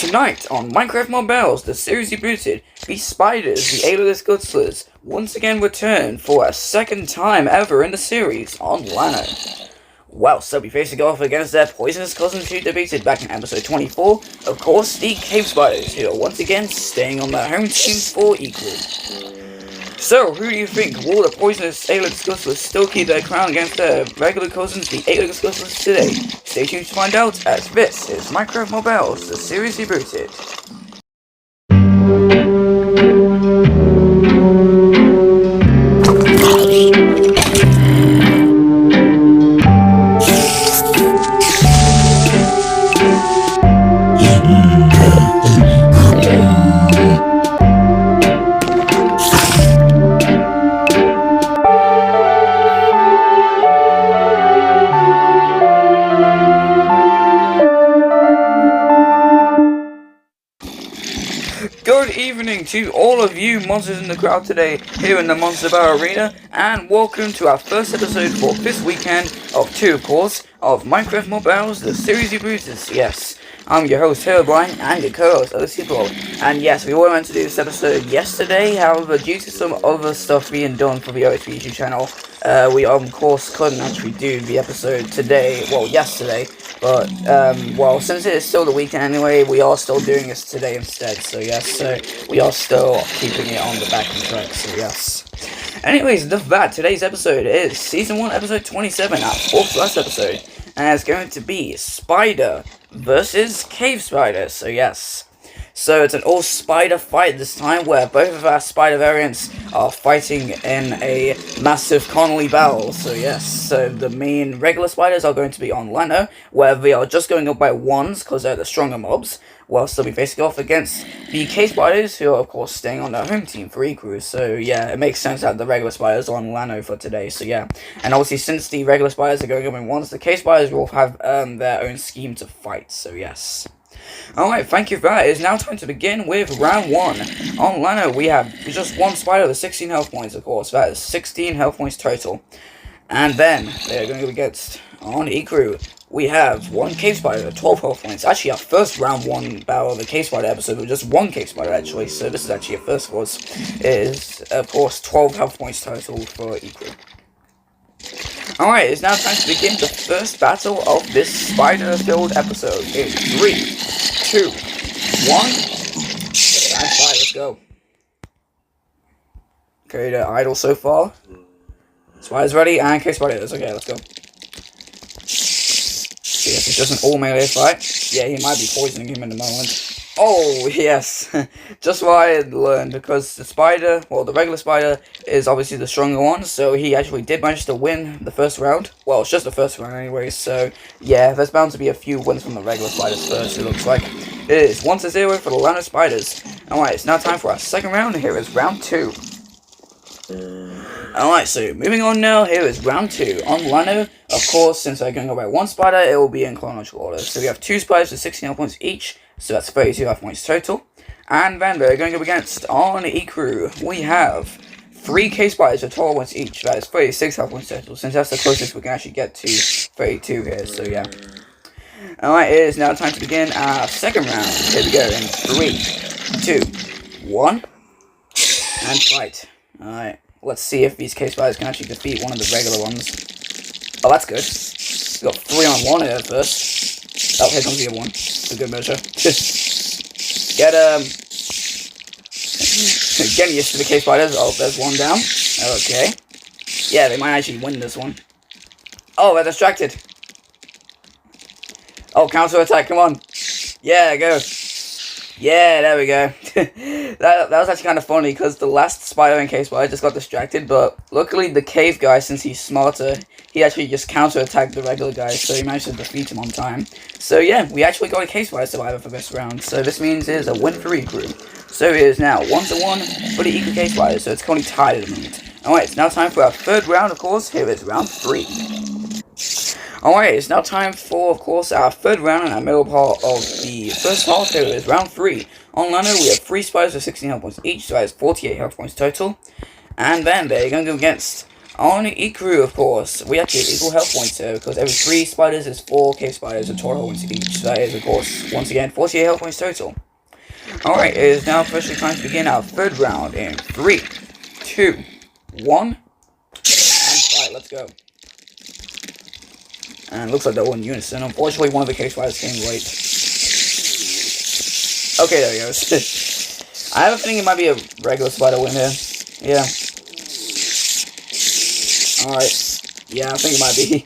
Tonight on Minecraft Mobiles, the series rebooted, the spiders, the alias Scuttlers, once again return for a second time ever in the series on Llano. Whilst they'll be facing off against their poisonous cousins who debuted back in episode 24, of course, the cave spiders, who are once again staying on their home team for Ecru. So, who do you think? Will the poisonous alias Scuttlers still keep their crown against their regular cousins, the alias Scuttlers, today? Stay tuned to find out, as this is Minecraft Mobiles, the series rebooted. Good evening to all of you monsters in the crowd today, here in the Monster Bar Arena, and welcome to our first episode for this weekend of two, of course, of Minecraft Mobiles, the series rebooted. Yes, I'm your host, Brian, and your co-host, Olly. And yes, we were meant to do this episode yesterday, however, due to some other stuff being done for the OSB YouTube channel, we of course couldn't actually do the episode today, well, yesterday. But, well, since it is still the weekend anyway, we are still doing this today instead, so yes, so we are still keeping it on the back track, so yes. Anyways, enough of that. Today's episode is Season 1, Episode 27, our fourth last episode, and it's going to be Spider versus Cave Spider, so yes. So it's an all-spider fight this time, where both of our spider variants are fighting in a massive Connolly battle. So yes, so the main regular spiders are going to be on Llano, where they are just going up by ones, because they're the stronger mobs, whilst they'll be facing off against the cave spiders, who are of course staying on their home team for Ecru. So yeah, it makes sense that the regular spiders are on Llano for today, so yeah. And obviously, since the regular spiders are going up in ones, the cave spiders will have their own scheme to fight, so yes. Alright, thank you for that. It is now time to begin with round 1. On Llano, we have just one spider with 16 health points, of course. That is 16 health points total. And then, they're going to go against, on Ecru, we have one cave spider with 12 health points. Actually, our first round 1 battle of the cave spider episode with just one cave spider, actually. So this is actually a first for us. It is, of course, 12 health points total for Ecru. Alright, it's now time to begin the first battle of this spider-filled episode. In 3, 2, 1, and 5, let's go. Okay, they're idle so far. Spider's ready, and cave spider is. Okay, let's go. Yes, it's just an all melee fight. Yeah, he might be poisoning him in the moment. Oh, yes. Just what I had learned, because the spider, well, the regular spider is obviously the stronger one, so he actually did manage to win the first round. Well, it's just the first round anyway, so yeah, there's bound to be a few wins from the regular spiders first, it looks like. It is 1-0 for the Llano spiders. Alright, it's now time for our second round, here is round 2. Alright, so moving on now, here is round 2. On Llano, of course, since I'm going to go by one spider, it will be in chronological order. So we have 2 spiders with 16 health points each, so that's 32 health points total. And then they're going up against, on Ecru, we have 3 cave spiders with 12 points each, that is 36 health points total, since that's the closest we can actually get to 32 here, so yeah. Alright, it is now time to begin our second round. Here we go in 3, 2, 1, and fight. Alright, let's see if these cave spiders can actually defeat one of the regular ones. Oh, that's good. We got 3 on 1 here first. Oh, here comes the other one. It's a good measure. Get getting used to the cave spiders. Oh, there's one down. Okay. Yeah, they might actually win this one. Oh, they're distracted. Oh, counter attack, come on. Yeah, go. Yeah, there we go. that was actually kind of funny, because the last spider and cave spider just got distracted, but luckily the cave guy, since he's smarter, he actually just counter-attacked the regular guy, so he managed to defeat him on time. So yeah, we actually got a cave spider survivor for this round, so this means it is a win for Ecru. So it is now 1-1 for the Ecru cave spider, so it's currently tied at the moment. Alright, it's now time for our third round, of course. Here is round 3. Alright, it's now time for, of course, our third round and our middle part of the first half. Here is round 3. On Llano, we have 3 spiders with 16 health points each, so that is 48 health points total. And then they're going to go against, On Ecru, of course, we actually have equal health points here, because every 3 spiders is 4 cave spiders with 12 health points each. So that is, of course, once again, 48 health points total. Alright, it is now officially time to begin our third round in 3, 2, 1, and fight, let's go. And it looks like they're all in unison. Unfortunately, one of the cave spiders came late. Okay, there he goes. I have a feeling it might be a regular spider win here. Yeah. Alright. Yeah, I think it might be.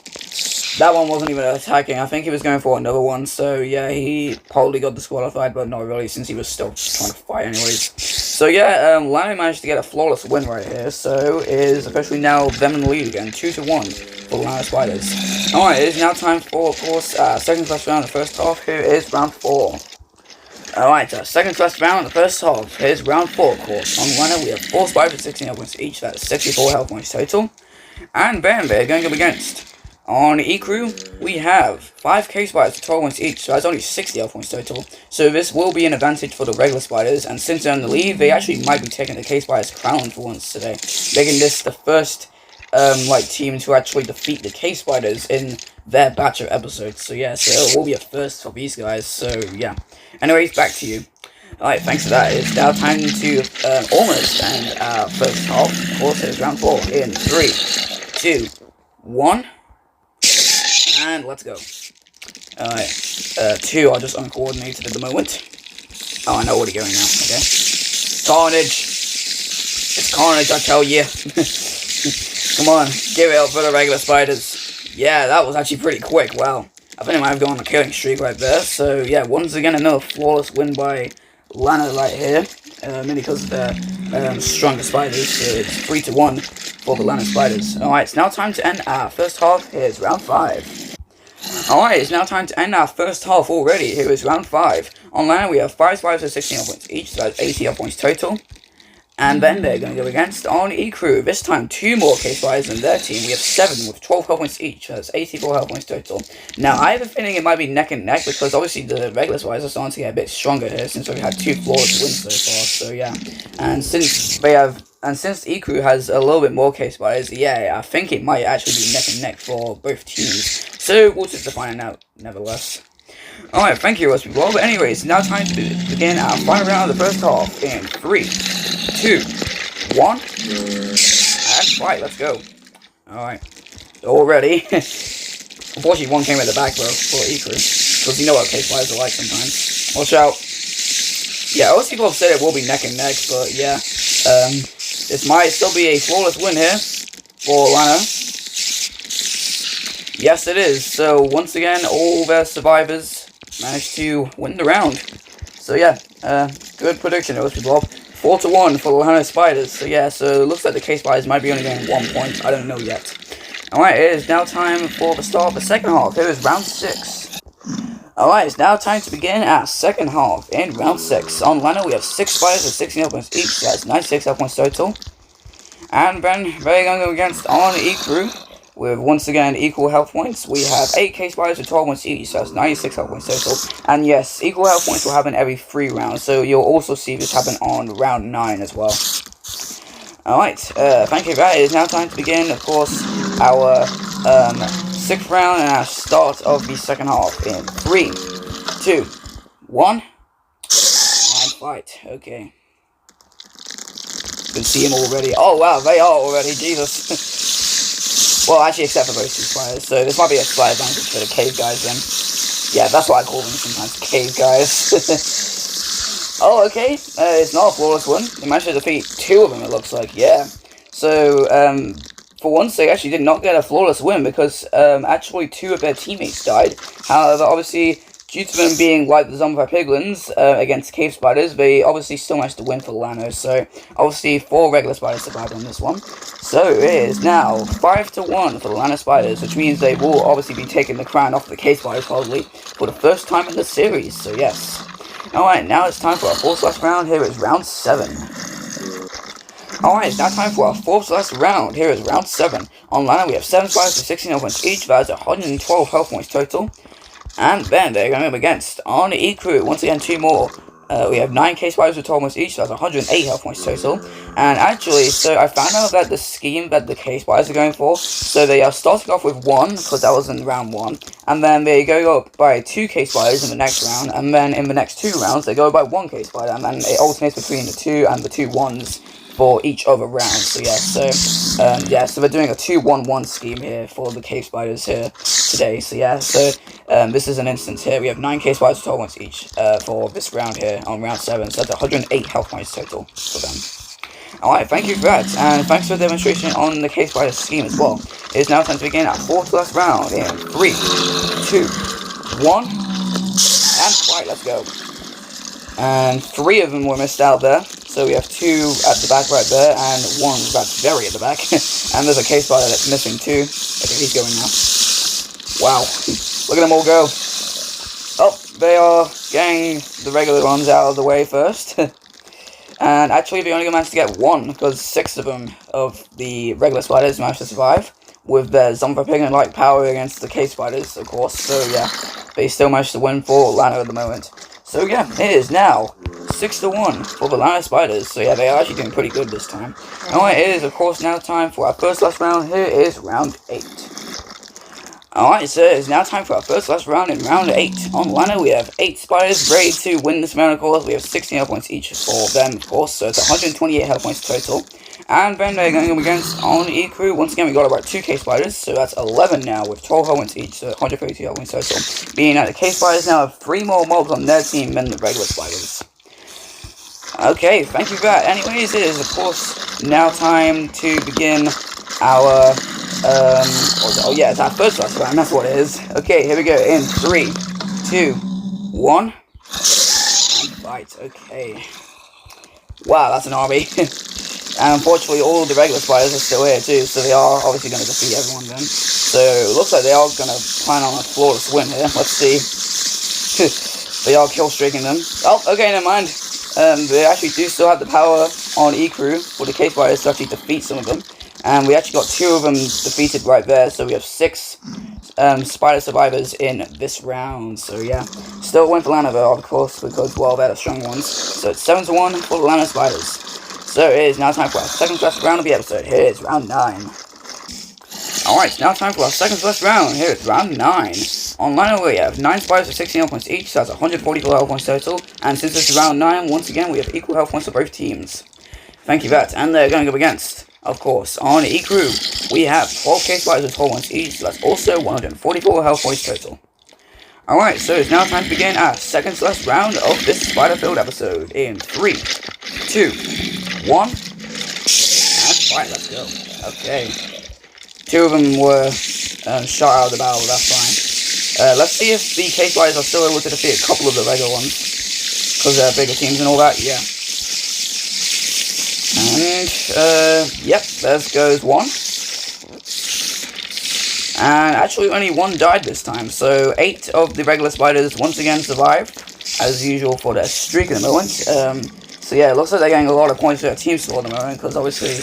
That one wasn't even attacking. I think he was going for another one. So, yeah, he probably got disqualified, but not really, since he was still trying to fight anyways. So, yeah, Llano managed to get a flawless win right here. So, it is officially now them in the lead again. 2-1 for Llano Spiders. Alright, it is now time for, of course, second first round of the first half. Here is round 4. Alright, second first round of the first half. Here's round 4, of course. On Llano, we have 4 spiders with 16 health points each. That's 64 health points total. And bam, they're going up against. On Ecru, we have 5 cave spiders with 12 points each, so that's only 60 health points total. So this will be an advantage for the regular spiders, and since they're in the lead, they actually might be taking the cave spiders' crown for once today, making this the first team to actually defeat the cave spiders in their batch of episodes. So yeah, so it will be a first for these guys. So yeah. Anyways, back to you. Alright, thanks for that. It's now time to almost end our first half. Of course, it's round 4 in 3, 2, 1. And let's go. Alright, 2 are just uncoordinated at the moment. Oh, I know where they're going now, okay. Carnage! It's carnage, I tell you. Come on, give it up for the regular spiders. Yeah, that was actually pretty quick, wow. I think I might have gone on a killing streak right there. So, yeah, once again, another flawless win by Llano right here. Mainly because of the stronger spiders, so it's 3-1 for the Llano spiders. Alright, it's now time to end our first half. Here's round 5. Alright, it's now time to end our first half already. Here is round 5. On Llano, we have 5 spiders with 16 health points each, so that's 80 health points total. And then they're going to go against on Ecru. This time, 2 more cave spiders in their team. We have 7 with 12 health points each. So that's 84 health points total. Now, I have a feeling it might be neck and neck, because obviously the regular spiders are starting to get a bit stronger here, since we've had 2 flawless wins so far. So yeah, and since Ecru has a little bit more cave spiders, yeah, I think it might actually be neck and neck for both teams. So we'll just find out, nevertheless. Alright, thank you, Blob. But anyways, now time to begin our final round of the first half in 3, 2, 1, and fight, let's go. Alright, all ready. Unfortunately, one came at the back though for Ecru, because you know what cave spiders are like sometimes. Watch out. Yeah, most people have said it will be neck and neck, but yeah, this might still be a flawless win here for Llano. Yes, it is. So once again, all their survivors managed to win the round. So yeah, good prediction, Blob. 4-1 for the Llano spiders. So yeah, so it looks like the cave spiders might be only getting 1 point. I don't know yet. Alright, it is now time for the start of the second half. Here is round 6. Alright, it's now time to begin our second half in round 6. On Llano, we have 6 spiders with 16 health points each. So that's 96 health points total. And then they're going to go against on Ecru with once again equal health points. We have 8 cave spiders with 12 points each, so that's 96 health points total. And yes, equal health points will happen every 3 rounds, so you'll also see this happen on round 9 as well. Alright, thank you for that. It is now time to begin, of course, our 6th round and our start of the second half in 3, 2, 1, and fight. Okay. You can see him already. Oh wow, they are already, Jesus. Well, actually, except for those 2 spiders, so this might be a slight advantage for the cave guys then. Yeah, that's what I call them sometimes, cave guys. Oh, okay, it's not a flawless one. They managed to defeat 2 of them, it looks like, yeah. So, for once, they actually did not get a flawless win, because actually 2 of their teammates died. However, obviously, due to them being like the zombie piglins against cave spiders, they obviously still managed to win for Llano. So, obviously, 4 regular spiders survived on this one. So, it is now 5-1 for the Llano spiders, which means they will obviously be taking the crown off the cave spiders probably for the first time in the series. So, yes. Alright, now it's time for our 4th round. Here is round 7. Alright, it's now time for our 4th round. Here is round 7. On Llano, we have 7 spiders with 16 health points each. That is 112 health points total. And then they're going up against on Ecru. Once again, 2 more We have 9 case spiders with 12 points each, so that's 108 health points total. And actually, so I found out that the scheme that the case spiders are going for, so they are starting off with 1, because that was in round 1, and then they go up by 2 case spiders in the next round, and then in the next 2 rounds, they go by 1 case spider, and then it alternates between the 2 and the 2 1s for each other round. So yeah, so we're doing a 2-1-1 scheme here for the cave spiders here today. So yeah, this is an instance here. We have 9 cave spiders, 12 points each for this round here on round 7. So that's 108 health points total for them. Alright, thank you for that, and thanks for the demonstration on the cave spider scheme as well. It is now time to begin our 4th last round in 3, 2, 1, and fight. Let's go. And 3 of them were missed out there. So we have 2 at the back right there, and 1 that's very at the back. And there's a case spider that's missing too. Okay, he's going now. Wow. Look at them all go. Oh, they are getting the regular ones out of the way first. And actually, they only managed to get 1, because 6 of them, of the regular spiders, managed to survive. With their zombie-like power against the case spiders, of course. So yeah, they still managed to win for Llano at the moment. So yeah, it is now 6-1 for the Llano spiders. So yeah, they are actually doing pretty good this time. Alright, it is of course now time for our first last round. Here is round 8. Alright, so it is now time for our first last round in round 8. On Llano, we have 8 spiders ready to win this round, of course. We have 16 health points each for them, of course. So it's 128 health points total. And then they're going up against on Ecru. Once again, we got about 2 case spiders, so that's 11 now with 12 health points each, so 132 health points total. Being that the case spiders now have 3 more mobs on their team than the regular spiders. Okay, thank you for that. Anyways, it is of course now time to begin our it's our first last round. That's what it is. Okay, here we go. In 3, 2, 1, and fight. Okay. Wow, that's an army. And unfortunately, all of the regular spiders are still here too, so they are obviously going to defeat everyone then. So it looks like they are going to plan on a flawless win here. Let's see. They are kill streaking them. Oh, okay, never mind. They actually do still have the power on Ecru for the case spiders to actually defeat some of them. And we actually got 2 of them defeated right there, so we have 6 spider survivors in this round. So yeah, still win for Llano though, of course, because, well, they're the strong ones. So it's 7-1 for the Llano spiders. So it is now time for our second last round of the episode. Here is round 9. Alright, now time for our second last round. Here is round 9. On Llano, we have 9 spiders with 16 health points each, so that's 144 health points total. And since this is round 9, once again, we have equal health points for both teams. Thank you for that. And they're going up against, of course, on Ecru, we have 12 case spiders with 12 points each, so that's also 144 health points total. Alright, so it's now time to begin our second last round of this spider-filled episode. In 3, 2, 1, and fight. Let's go. Okay. 2 of them were shot out of the battle, that's fine. Let's see if the case spiders are still able to defeat a couple of the regular ones, because they're bigger teams and all that, yeah. And, yep, there goes 1. And actually only 1 died this time, so 8 of the regular spiders once again survived, as usual for their streak at the moment. So yeah, it looks like they're getting a lot of points for their team score at the moment, because obviously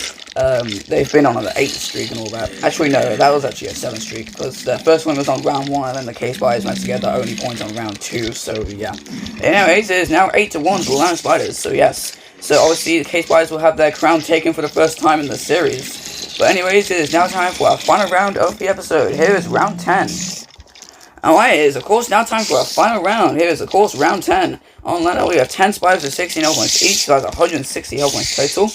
they've been on an 8 streak and all that. Actually no, that was actually a 7 streak, because their first one was on round 1, and then the case spiders managed to get their only points on round 2, so yeah. Anyways, it is now 8-1 for the Llano spiders, so yes. So obviously the case spiders will have their crown taken for the first time in the series. But anyways, it is now time for our final round of the episode. Here is round 10. Alright, it is of course now time for our final round. Here is of course round 10. On Llano, we have 10 spiders with 16 health points each, so that's 160 health points total.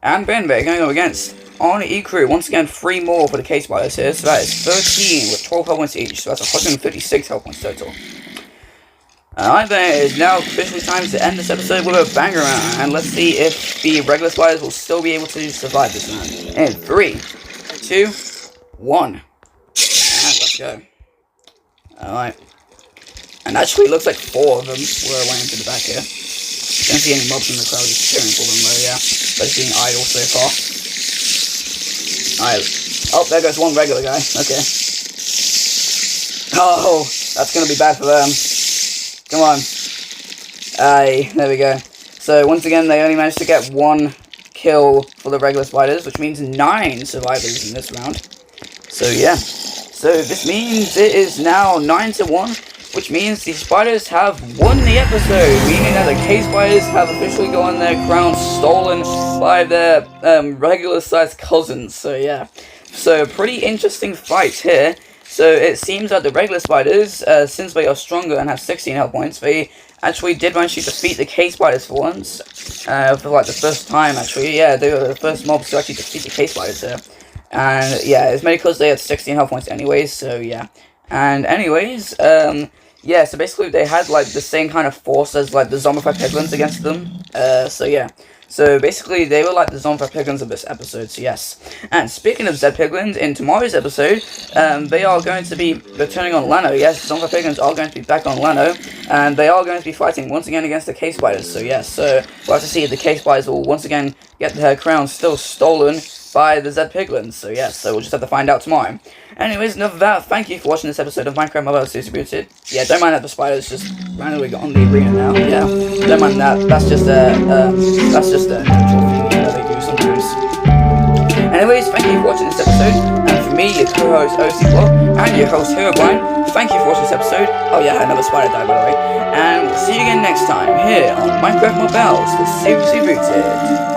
And Ben Bear going up against on Ecru, once again 3 more for the case spiders here, so that is 13 with 12 health points each, so that's 156 health points total. Alright then, it is now officially time to end this episode with a banger round, and let's see if the regular spiders will still be able to survive this round. In 3, 2, 1, and let's go. Alright. And actually it looks like 4 of them were away into the back here. Don't see any mobs in the crowd just cheering for them though, yeah. But it's being idle so far. Alright. Oh, there goes 1 regular guy. Okay. Oh, that's gonna be bad for them. Come on. Aye, there we go. So, once again, they only managed to get 1 kill for the regular spiders, which means 9 survivors in this round. So, yeah. So, this means it is now 9-1 which means the spiders have won the episode, meaning that the cave spiders have officially gotten their crown stolen by their regular-sized cousins. So yeah, so pretty interesting fight here. So it seems that the regular spiders, since they are stronger and have 16 health points, they actually did manage to defeat the cave spiders for once, for like the first time actually. Yeah, they were the first mobs to actually defeat the cave spiders here. And yeah, it's mainly because they had 16 health points anyways, so yeah. And anyways, yeah, so basically they had like the same kind of force as like the zombified piglins against them. So yeah. So basically they were like the zombified piglins of this episode, so yes. And speaking of Zed piglins, in tomorrow's episode, they are going to be returning on Llano. Yes, the zombified piglins are going to be back on Llano, and they are going to be fighting once again against the cave spiders. So yes, so we'll have to see if the cave spiders will once again get their crown still stolen by the Zed piglins. So yes, so we'll just have to find out tomorrow. Anyways, enough of that. Thank you for watching this episode of Minecraft Mobile Rebooted. Yeah, don't mind that the spiders just randomly got on the arena now. Yeah, don't mind that. That's just a natural thing that they do sometimes. Anyways, thank you for watching this episode. And for me, your co-host OC Block and your host Herobrine, thank you for watching this episode. Oh yeah, another spider died by the way. And we'll see you again next time here on Minecraft Mobiles for Rebooted.